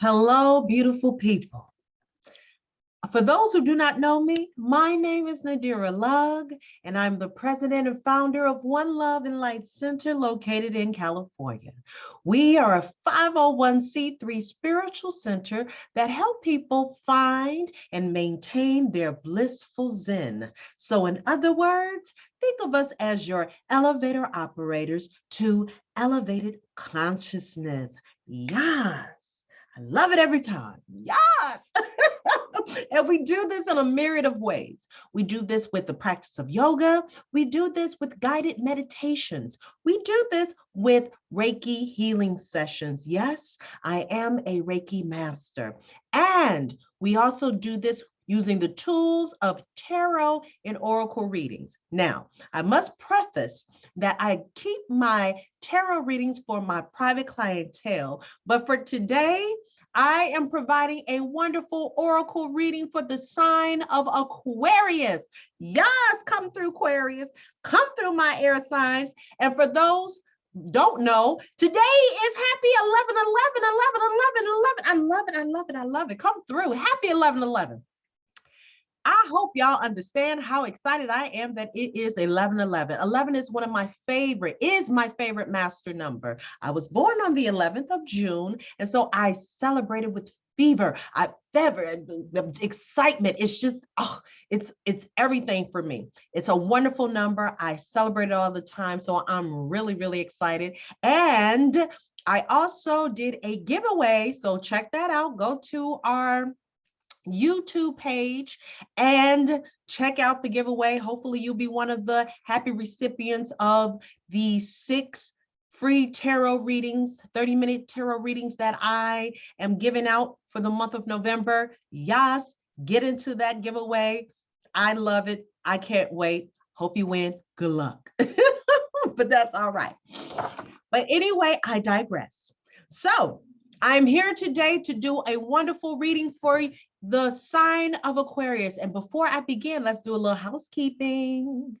Hello, beautiful people. For those who do not know me, my name is Nadira Lugg, and I'm the president and founder of One Love and Light Center located in California. We are a 501c3 spiritual center that help people find and maintain their blissful Zen. So in other words, think of us as your elevator operators to elevated consciousness. Yes. I love it every time. Yes. And we do this in a myriad of ways. We do this with the practice of yoga. We do this with guided meditations. We do this with Reiki healing sessions. Yes, I am a Reiki master. And we also do this using the tools of tarot and oracle readings. Now, I must preface that I keep my tarot readings for my private clientele, but for today, I am providing a wonderful oracle reading for the sign of Aquarius. Yes, come through Aquarius, come through my air signs. And for those don't know, today is happy 11/11/11/11/11. I love it, I love it, I love it. Come through, happy 11/11. I hope y'all understand how excited I am that it is 11/11. 11 is one of my favorite master number. I was born on the 11th of June, and so I celebrated with fever. The excitement. It's just, it's everything for me. It's a wonderful number. I celebrate it all the time, so I'm really, really excited. And I also did a giveaway, so check that out. Go to our YouTube page and check out the giveaway. Hopefully you'll be one of the happy recipients of the 6 free tarot readings, 30-minute tarot readings that I am giving out for the month of November. Yes, get into that giveaway. I love it. I can't wait. Hope you win. Good luck. But that's all right. But anyway, I digress. So I'm here today to do a wonderful reading for the sign of Aquarius. And before I begin, let's do a little housekeeping.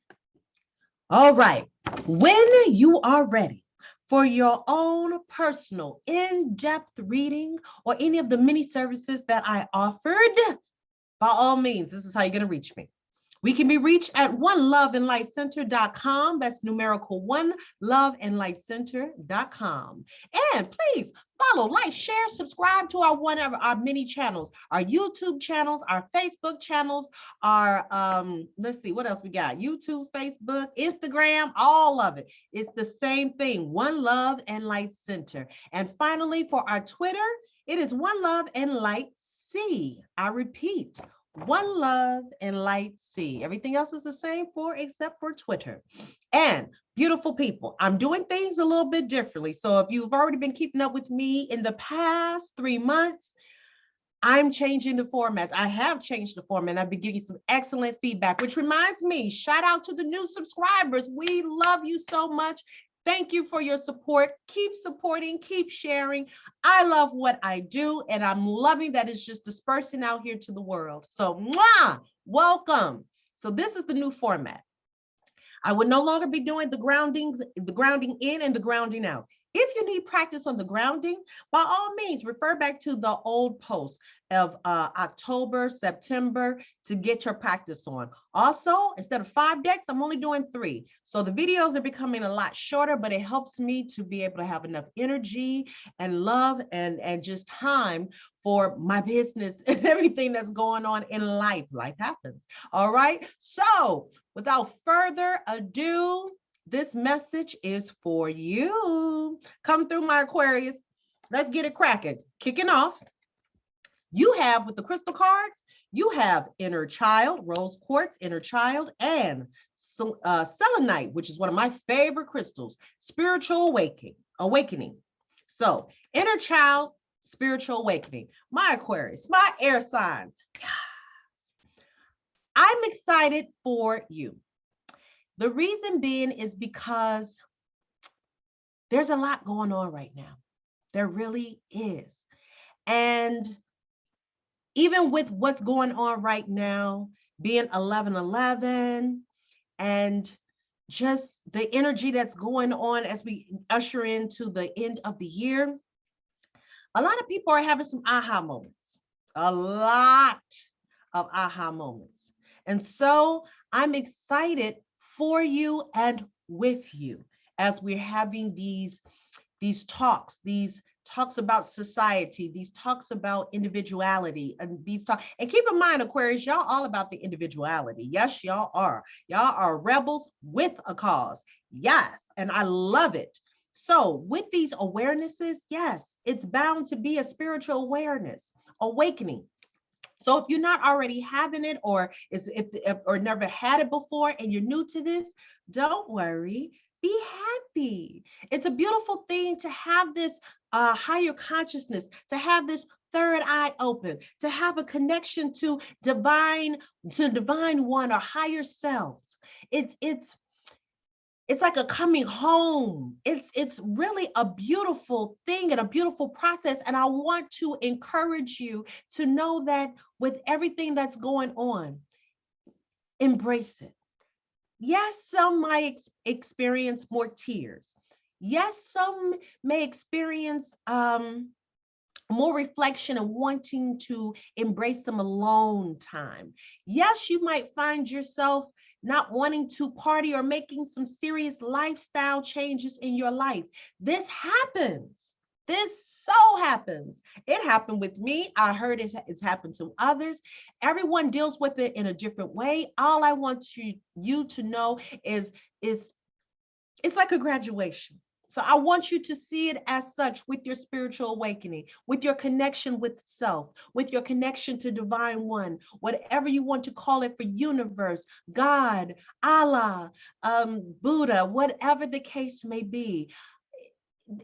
All right. When you are ready for your own personal in-depth reading or any of the mini services that I offered, by all means, this is how you're going to reach me. We can be reached at oneloveandlightcenter.com. That's numerical oneloveandlightcenter.com. And please follow, like, share, subscribe to our many channels, our YouTube channels, our Facebook channels, our, let's see, what else we got? YouTube, Facebook, Instagram, all of it. It's the same thing, One Love and Light Center. And finally, for our Twitter, it is One Love and Light C. I repeat, One Love and Light C. Everything else is the same except for Twitter. And beautiful people, I'm doing things a little bit differently. So if you've already been keeping up with me in the past 3 months, I'm changing the format. I have changed the format. I've been giving you some excellent feedback, which reminds me, shout out to the new subscribers. We love you so much. Thank you for your support. Keep supporting, keep sharing. I love what I do, and I'm loving that it's just dispersing out here to the world. So, mwah, welcome. So this is the new format. I would no longer be doing the grounding in and the grounding out. If you need practice on the grounding, by all means, refer back to the old posts of October, September to get your practice on. Also, instead of 5 decks, I'm only doing 3. So the videos are becoming a lot shorter, but it helps me to be able to have enough energy and love and just time for my business and everything that's going on in life. Life happens. All right. So without further ado, this message is for you. Come through, my Aquarius. Let's get it cracking. Kicking off, you have with the crystal cards, you have inner child, rose quartz, inner child, and selenite, which is one of my favorite crystals, spiritual awakening. So inner child, spiritual awakening. My Aquarius, my air signs. I'm excited for you. The reason being is because there's a lot going on right now. There really is. And even with what's going on right now, being 11/11 and just the energy that's going on as we usher into the end of the year, A lot of people are having some aha moments, a lot of aha moments. And so I'm excited for you and with you as we're having these talks about society, these talks about individuality, and these talks. And keep in mind, Aquarius, y'all all about the individuality. Yes, y'all are. Y'all are rebels with a cause. Yes, and I love it. So with these awarenesses, yes, it's bound to be a spiritual awareness, awakening. So if you're not already having it, or or never had it before and you're new to this, don't worry, be happy. It's a beautiful thing to have this higher consciousness, to have this third eye open, to have a connection to divine one or higher self. It's like a coming home. It's really a beautiful thing and a beautiful process. And I want to encourage you to know that with everything that's going on, embrace it. Yes, some might experience more tears. Yes, some may experience more reflection and wanting to embrace some alone time. Yes, you might find yourself not wanting to party or making some serious lifestyle changes in your life. This happens. This so happens. It happened with me. I heard it's happened to others. Everyone deals with it in a different way. All I want you to know is it's like a graduation. So I want you to see it as such with your spiritual awakening, with your connection with self, with your connection to divine one, whatever you want to call it, for universe, God, Allah, Buddha, whatever the case may be.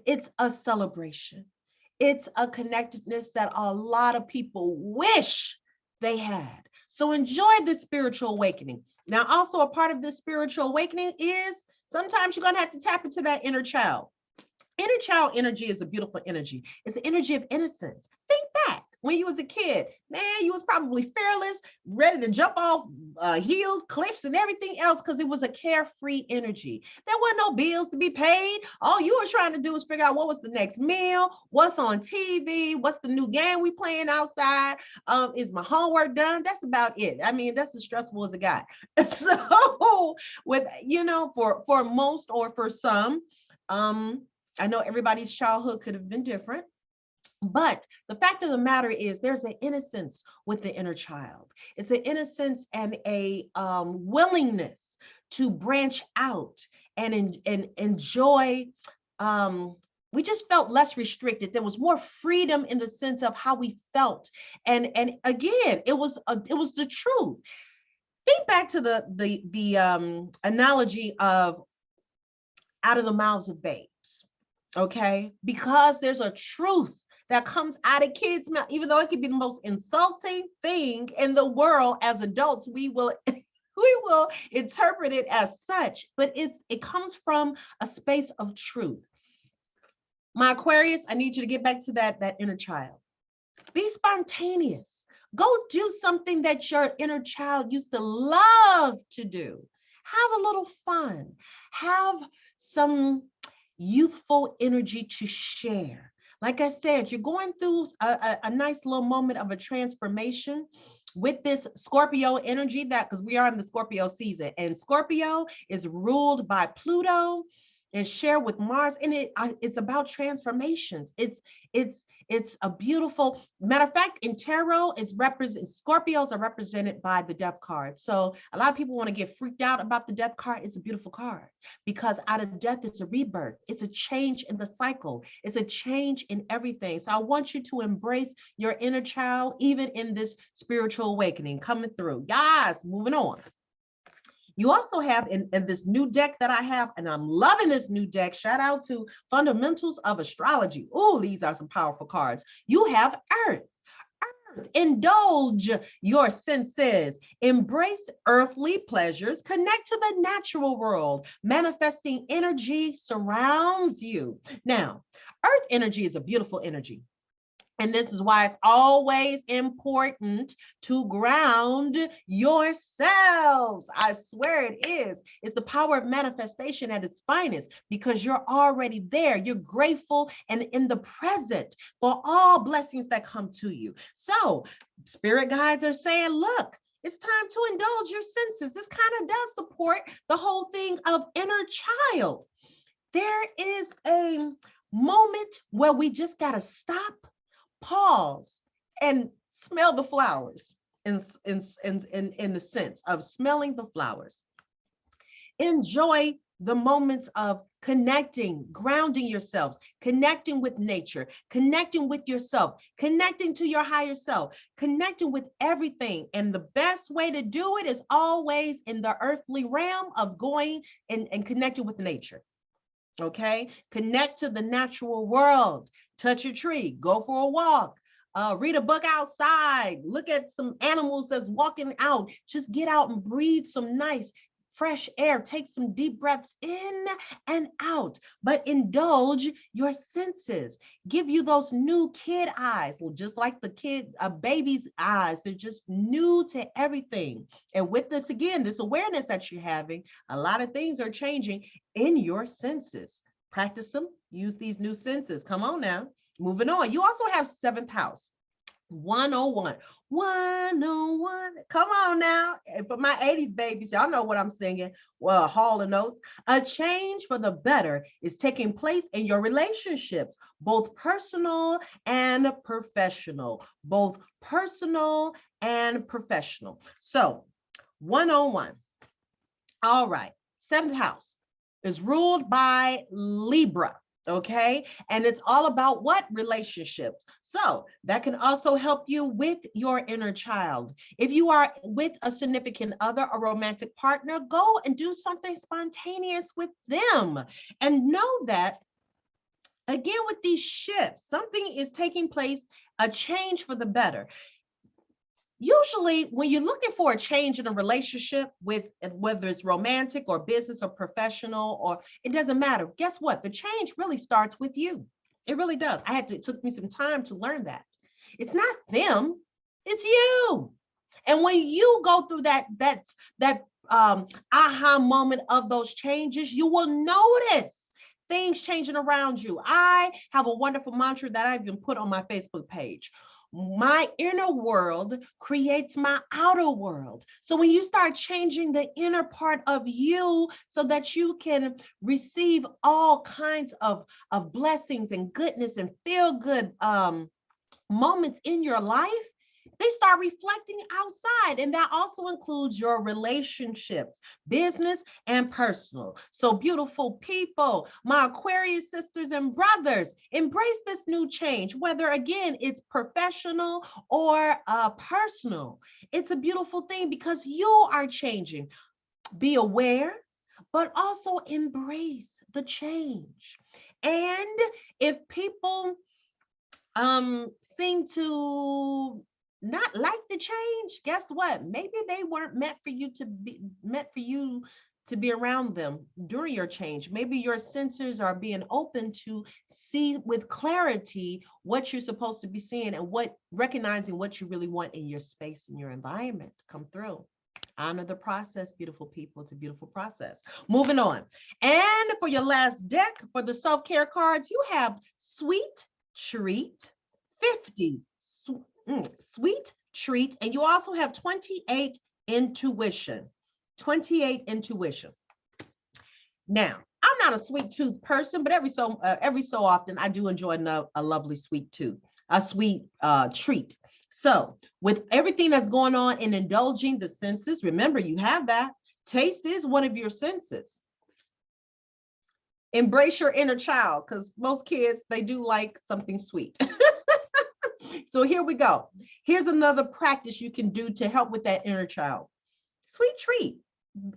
It's a celebration. It's a connectedness that a lot of people wish they had. So enjoy this spiritual awakening. Now, also a part of this spiritual awakening is sometimes you're going to have to tap into that inner child. Inner child energy is a beautiful energy. It's an energy of innocence. Think back when you was a kid, man, you was probably fearless, ready to jump off hills, cliffs, and everything else because it was a carefree energy. There weren't no bills to be paid. All you were trying to do was figure out what was the next meal, what's on TV, what's the new game we playing outside, is my homework done? That's about it. I mean, that's as stressful as it got. So with, for most or for some, I know everybody's childhood could have been different, but the fact of the matter is there's an innocence with the inner child. It's an innocence and a willingness to branch out and enjoy. We just felt less restricted. There was more freedom in the sense of how we felt. And again, it was the truth. Think back to the analogy of out of the mouths of babes. Okay, because there's a truth that comes out of kids' mouth, even though it can be the most insulting thing in the world. As adults, we will interpret it as such, but it comes from a space of truth. My Aquarius, I need you to get back to that inner child. Be spontaneous. Go do something that your inner child used to love to do. Have a little fun. Have some youthful energy to share. Like I said, you're going through a nice little moment of a transformation with this Scorpio energy, that because we are in the Scorpio season, and Scorpio is ruled by Pluto and share with Mars, and it's about transformations. It's a beautiful matter of fact. In tarot, Scorpios are represented by the death card. So a lot of people want to get freaked out about the death card. It's a beautiful card because out of death is a rebirth. It's a change in the cycle. It's a change in everything. So I want you to embrace your inner child, even in this spiritual awakening coming through. Yes, moving on. You also have in this new deck that I have, and I'm loving this new deck. Shout out to Fundamentals of Astrology. Oh, these are some powerful cards. You have Earth. Indulge your senses, embrace earthly pleasures, connect to the natural world. Manifesting energy surrounds you. Now, Earth energy is a beautiful energy. And this is why it's always important to ground yourselves. I swear it is. It's the power of manifestation at its finest, because you're already there. You're grateful and in the present for all blessings that come to you. So spirit guides are saying, look, it's time to indulge your senses. This kind of does support the whole thing of inner child. There is a moment where we just got to stop, pause, and smell the flowers in the sense of smelling the flowers. Enjoy the moments of connecting, grounding yourselves, connecting with nature, connecting with yourself, connecting to your higher self, connecting with everything. And the best way to do it is always in the earthly realm of going and connecting with nature. Okay, connect to the natural world, touch a tree, go for a walk, read a book outside, look at some animals that's walking out, just get out and breathe some nice fresh air, take some deep breaths in and out, but indulge your senses, give you those new kid eyes, just like the kid, a baby's eyes. They're just new to everything. And with this, again, this awareness that you're having, a lot of things are changing in your senses. Practice them, use these new senses. Come on now, moving on. You also have seventh house. 101. 101. Come on now. And for my 80s babies, y'all know what I'm singing. Well, Hall and Oates. A change for the better is taking place in your relationships, both personal and professional. Both personal and professional. So, 101. All right. Seventh house is ruled by Libra. Okay, and it's all about what? Relationships. So that can also help you with your inner child. If you are with a significant other, a romantic partner, go and do something spontaneous with them. And know that, again, with these shifts, something is taking place, a change for the better. Usually when you're looking for a change in a relationship, with whether it's romantic or business or professional, or it doesn't matter, guess what? The change really starts with you. It really does. It took me some time to learn that. It's not them, it's you. And when you go through that aha moment of those changes, you will notice things changing around you. I have a wonderful mantra that I even put on my Facebook page. My inner world creates my outer world. So when you start changing the inner part of you so that you can receive all kinds of blessings and goodness and feel good moments in your life, they start reflecting outside. And that also includes your relationships, business and personal. So beautiful people, my Aquarius sisters and brothers, embrace this new change, whether again, it's professional or personal. It's a beautiful thing because you are changing. Be aware, but also embrace the change. And if people seem to not like the change, guess what? Maybe they weren't meant for you to be around them during your change. Maybe your sensors are being open to see with clarity what you're supposed to be seeing, and recognizing what you really want in your space and your environment to come through. Honor the process, beautiful people. It's a beautiful process. Moving on. And for your last deck, for the self-care cards, you have Sweet Treat 50. Sweet Treat. And you also have 28 Intuition. 28 Intuition. Now, I'm not a sweet tooth person, but every so often I do enjoy a lovely sweet tooth, a sweet treat. So with everything that's going on in indulging the senses, remember you have that. Taste is one of your senses. Embrace your inner child, because most kids, they do like something sweet. So here we go. Here's another practice you can do to help with that inner child. Sweet treat.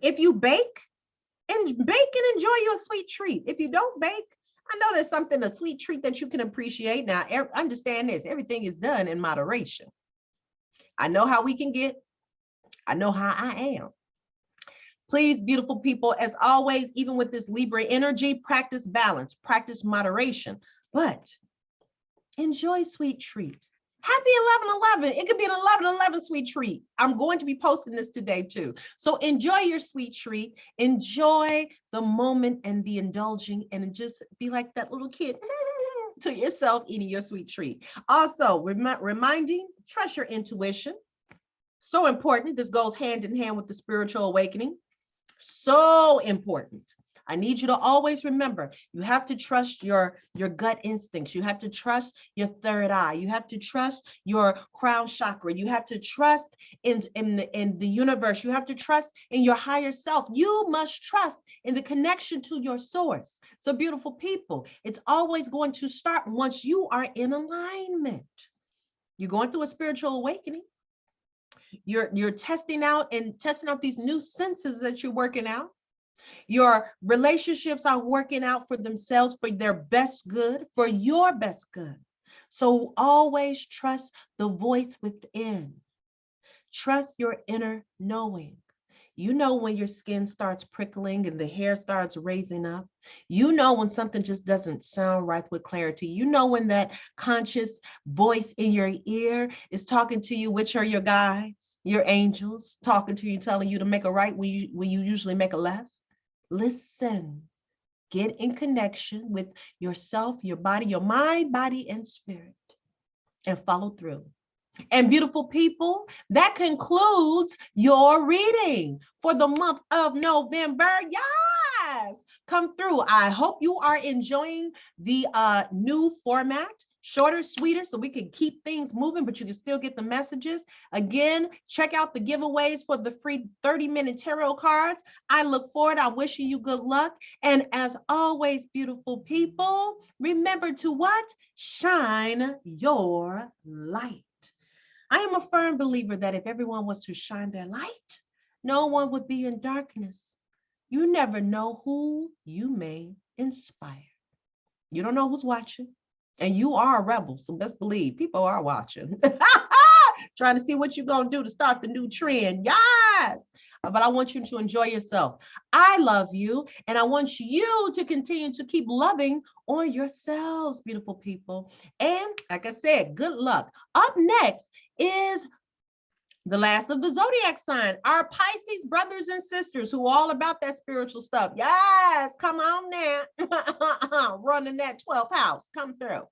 If you bake and enjoy your sweet treat. If you don't bake, I know there's a sweet treat that you can appreciate. Now, understand this, everything is done in moderation. I know how we can get. I know how I am. Please, beautiful people, as always, even with this Libra energy, practice balance, practice moderation. But enjoy sweet treat. Happy 11/11. It could be an 11/11 sweet treat. I'm going to be posting this today too. So enjoy your sweet treat. Enjoy the moment and the indulging, and just be like that little kid to yourself eating your sweet treat. Also, reminding, trust your intuition. So important. This goes hand in hand with the spiritual awakening. So important. I need you to always remember, you have to trust your gut instincts. You have to trust your third eye. You have to trust your crown chakra. You have to trust in the universe. You have to trust in your higher self. You must trust in the connection to your source. So beautiful people, it's always going to start once you are in alignment. You're going through a spiritual awakening. You're testing out these new senses that you're working out. Your relationships are working out for themselves, for their best good, for your best good. So always trust the voice within. Trust your inner knowing. You know when your skin starts prickling and the hair starts raising up. You know when something just doesn't sound right with clarity. You know when that conscious voice in your ear is talking to you, which are your guides, your angels, talking to you, telling you to make a right when you usually make a left. Listen, get in connection with yourself, your body, your mind, body, and spirit, and follow through. And beautiful people, that concludes your reading for the month of November. Yes, come through. I hope you are enjoying the new format. Shorter, sweeter, so we can keep things moving, but you can still get the messages. Again, check out the giveaways for the free 30-minute tarot cards. I look forward. I'm wishing you good luck. And as always, beautiful people, remember to what? Shine your light. I am a firm believer that if everyone was to shine their light, no one would be in darkness. You never know who you may inspire. You don't know who's watching. And you are a rebel, so best believe people are watching. Trying to see what you're going to do to start the new trend. Yes. But I want you to enjoy yourself. I love you, and I want you to continue to keep loving on yourselves, beautiful people. And like I said, good luck. Up next is the last of the zodiac sign, our Pisces brothers and sisters who are all about that spiritual stuff. Yes, come on now. Running that 12th house, come through.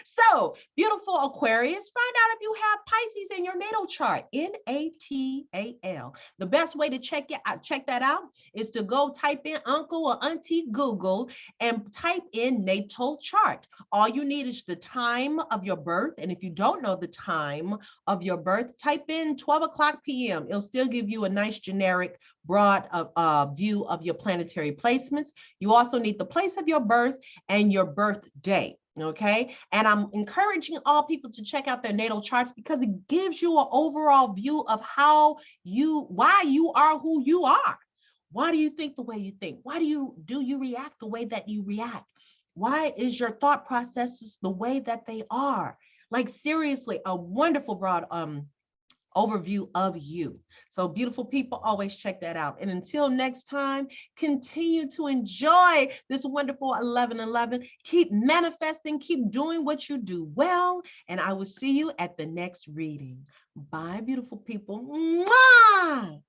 So, beautiful Aquarius, find out if you have Pisces in your natal chart, Natal. The best way to check that out is to go type in Uncle or Auntie Google and type in natal chart. All you need is the time of your birth. And if you don't know the time of your birth, type in 12 o'clock p.m. It'll still give you a nice generic broad view of your planetary placements. You also need the place of your birth and your birthday. Okay. And I'm encouraging all people to check out their natal charts because it gives you an overall view of why you are who you are. Why do you think the way you think? Why do you react the way that you react? Why is your thought processes the way that they are? Like seriously, a wonderful broad overview of you. So beautiful people, always check that out. And until next time, continue to enjoy this wonderful 11/11. Keep manifesting, keep doing what you do well. And I will see you at the next reading. Bye, beautiful people. Mwah!